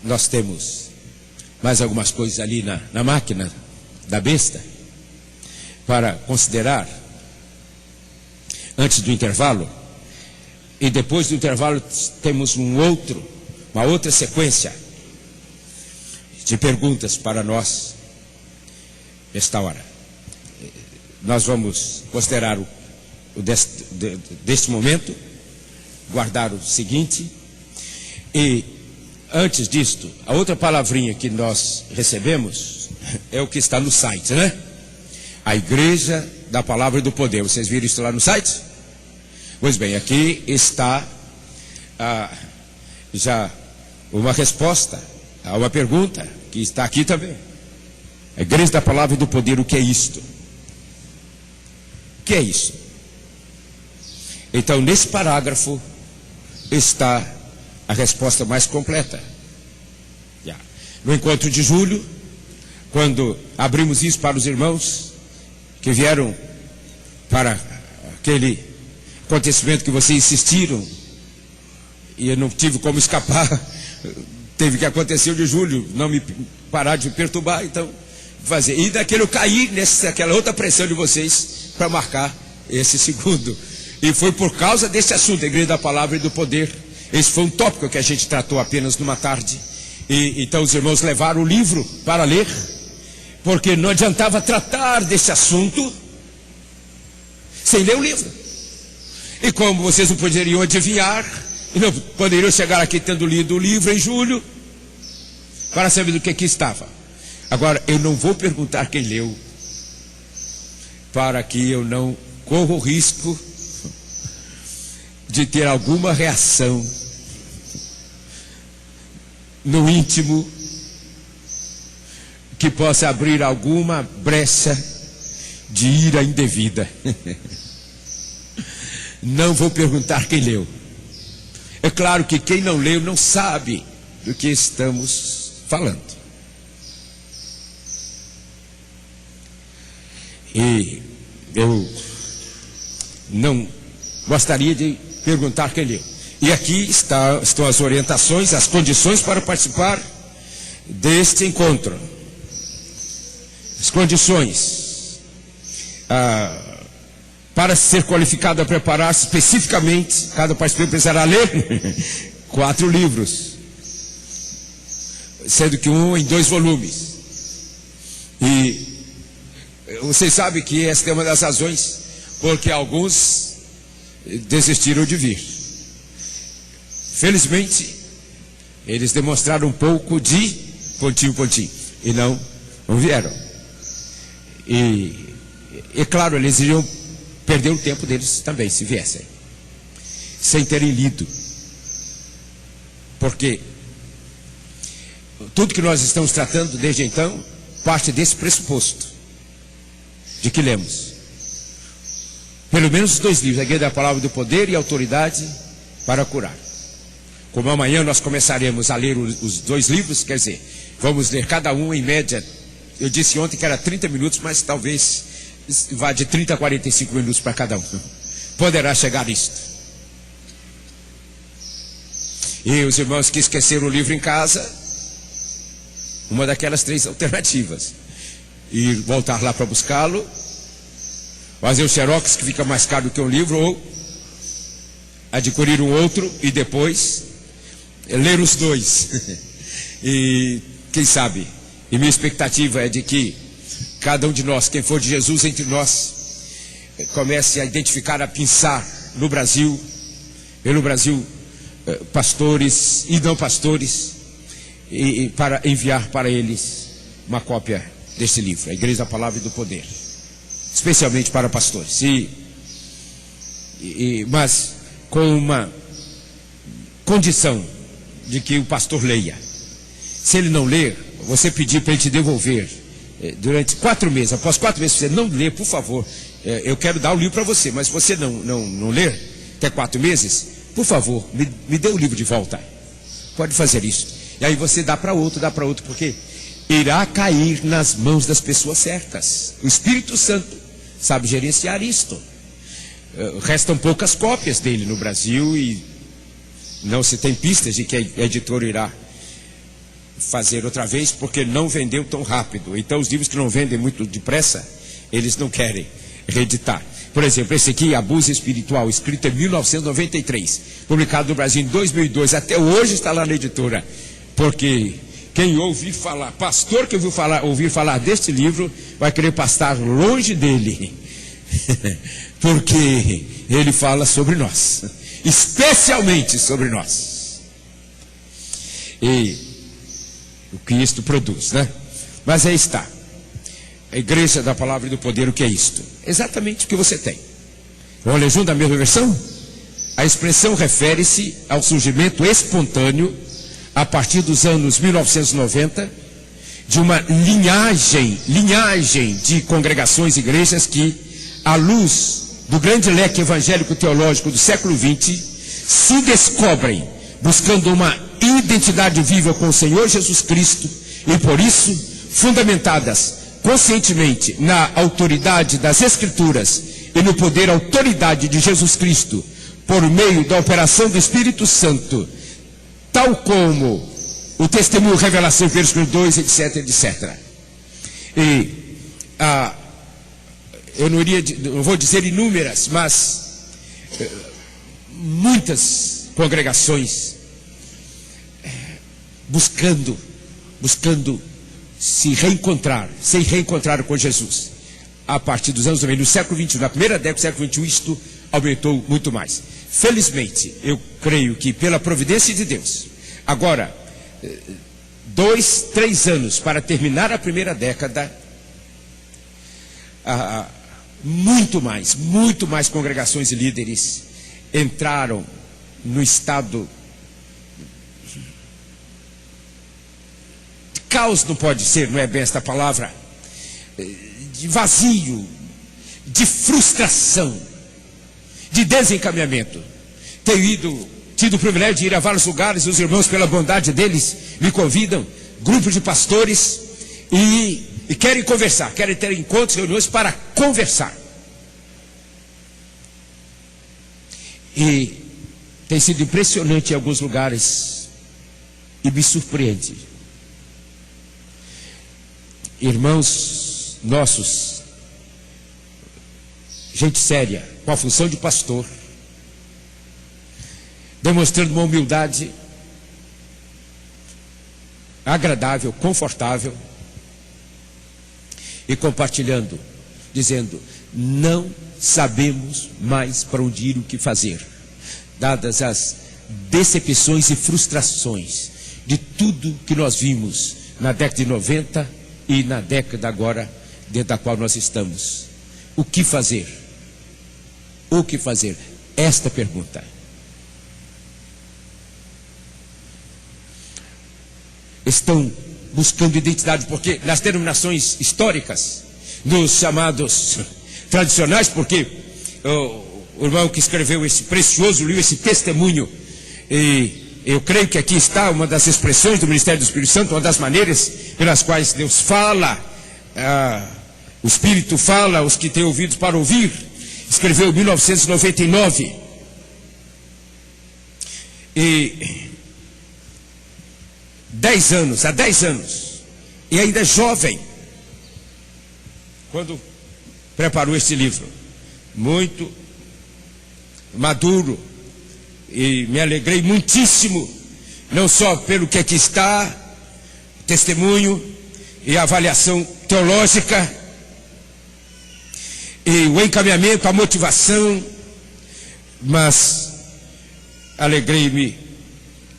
nós temos mais algumas coisas ali na máquina da besta para considerar antes do intervalo. E depois do intervalo temos uma outra sequência de perguntas para nós esta hora. Nós vamos considerar deste momento, guardar o seguinte, e antes disto, a outra palavrinha que nós recebemos é o que está no site, né? A Igreja da Palavra e do Poder. Vocês viram isso lá no site? Pois bem, aqui está já uma resposta a uma pergunta que está aqui também. A Igreja da Palavra e do Poder, o que é isto? O que é isso? Então, nesse parágrafo está a resposta mais completa. No encontro de julho, quando abrimos isso para os irmãos que vieram para aquele acontecimento que vocês insistiram, e eu não tive como escapar, teve que acontecer o de julho, não me parar de me perturbar, então fazer. E daquele eu caí naquela outra pressão de vocês para marcar esse segundo. E foi por causa desse assunto, a Igreja da Palavra e do Poder. Esse foi um tópico que a gente tratou apenas numa tarde. E então os irmãos levaram o livro para ler, porque não adiantava tratar desse assunto sem ler o livro. E como vocês não poderiam adivinhar, e não poderiam chegar aqui tendo lido o livro em julho, para saber do que estava. Agora, eu não vou perguntar quem leu, para que eu não corra o risco de ter alguma reação no íntimo que possa abrir alguma brecha de ira indevida. Não vou perguntar quem leu. É claro que quem não leu não sabe do que estamos falando. E eu não gostaria de perguntar quem leu. E aqui estão as orientações, as condições para participar deste encontro. As condições para ser qualificado a preparar-se especificamente, cada participante precisará ler 4 livros, sendo que um em 2 volumes. E vocês sabem que esta é uma das razões porque alguns desistiram de vir. Felizmente, eles demonstraram um pouco de pontinho, e não vieram. E claro, eles iriam perder o tempo deles também, se viessem, sem terem lido. Porque tudo que nós estamos tratando desde então, parte desse pressuposto, de que lemos. Pelo menos os 2 livros, a Igreja da Palavra do Poder e a Autoridade para Curar. Como amanhã nós começaremos a ler os 2 livros, quer dizer, vamos ler cada um em média, eu disse ontem que era 30 minutos, mas talvez vá de 30 a 45 minutos para cada um. Poderá chegar isto. E os irmãos que esqueceram o livro em casa, uma daquelas 3 alternativas: ir voltar lá para buscá-lo, fazer o xerox, que fica mais caro do que um livro, ou adquirir um outro e depois ler os 2. E quem sabe, e minha expectativa é de que cada um de nós, quem for de Jesus entre nós, comece a identificar, a pensar no Brasil, pelo Brasil, pastores e não pastores, e para enviar para eles uma cópia deste livro, a Igreja da Palavra e do Poder, especialmente para pastores. Mas com uma condição de que o pastor leia. Se ele não ler, você pedir para ele te devolver durante 4 meses. Após 4 meses, se você não ler, por favor, eu quero dar o livro para você, mas se você não ler até 4 meses, por favor, me dê o livro de volta. Pode fazer isso. E aí você dá para outro, porque irá cair nas mãos das pessoas certas. O Espírito Santo sabe gerenciar isto. Restam poucas cópias dele no Brasil e não se tem pistas de que a editora irá fazer outra vez, porque não vendeu tão rápido. Então os livros que não vendem muito depressa, eles não querem reeditar. Por exemplo, esse aqui, Abuso Espiritual, escrito em 1993, publicado no Brasil em 2002, até hoje está lá na editora, porque quem ouvir falar, pastor que ouvir falar deste livro, vai querer passar longe dele, porque ele fala sobre nós, especialmente sobre nós, e o que isto produz, né? Mas aí está. A igreja da palavra e do poder, o que é isto? Exatamente o que você tem. Vamos ler junto a mesma versão? A expressão refere-se ao surgimento espontâneo, a partir dos anos 1990, de uma linhagem de congregações e igrejas que, à luz do grande leque evangélico teológico do século XX, se descobrem buscando uma identidade viva com o Senhor Jesus Cristo e, por isso, fundamentadas conscientemente na autoridade das Escrituras e no poder e autoridade de Jesus Cristo, por meio da operação do Espírito Santo, tal como o testemunho, revelação, versículo 2, etc, etc. E eu não vou dizer inúmeras, mas muitas congregações buscando se reencontrar com Jesus. A partir dos anos 90, no século XXI, na primeira década do século XXI, isto aumentou muito mais. Felizmente, eu creio que pela providência de Deus, agora, 2, 3 anos para terminar a primeira década, muito mais congregações e líderes entraram no estado de caos, não pode ser, não é bem esta palavra, de vazio, de frustração, de desencaminhamento. Tenho tido o privilégio de ir a vários lugares, os irmãos, pela bondade deles, me convidam, grupos de pastores, e querem conversar, querem ter encontros, reuniões para conversar. E tem sido impressionante em alguns lugares, e me surpreende. Irmãos nossos, gente séria, com a função de pastor, demonstrando uma humildade agradável, confortável, e compartilhando, dizendo: não sabemos mais para onde ir, o que fazer, dadas as decepções e frustrações de tudo que nós vimos na década de 90 e na década agora dentro da qual nós estamos. O que fazer? O que fazer? Esta pergunta. Estão buscando identidade, porque nas denominações históricas, nos chamados tradicionais, porque o irmão que escreveu esse precioso livro, esse testemunho, e eu creio que aqui está uma das expressões do ministério do Espírito Santo, uma das maneiras pelas quais Deus fala, o Espírito fala, os que têm ouvidos para ouvir. Escreveu em 1999, e há 10 anos, e ainda é jovem, quando preparou este livro, muito maduro, e me alegrei muitíssimo, não só pelo que aqui está, testemunho e avaliação teológica, e o encaminhamento, a motivação, mas alegrei-me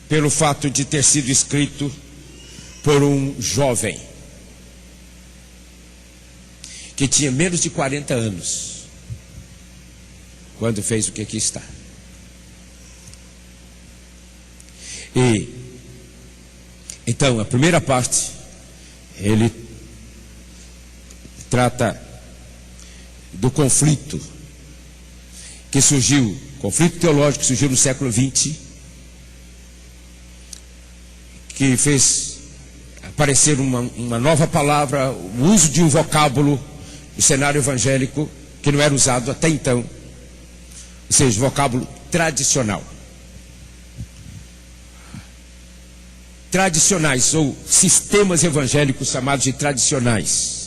pelo fato de ter sido escrito por um jovem que tinha menos de 40 anos quando fez o que aqui está. E então a primeira parte, ele trata do conflito que surgiu, conflito teológico que surgiu no século XX, que fez aparecer uma nova palavra, o uso de um vocábulo no cenário evangélico que não era usado até então, ou seja, vocábulo tradicional. tradicionais, ou sistemas evangélicos chamados de tradicionais.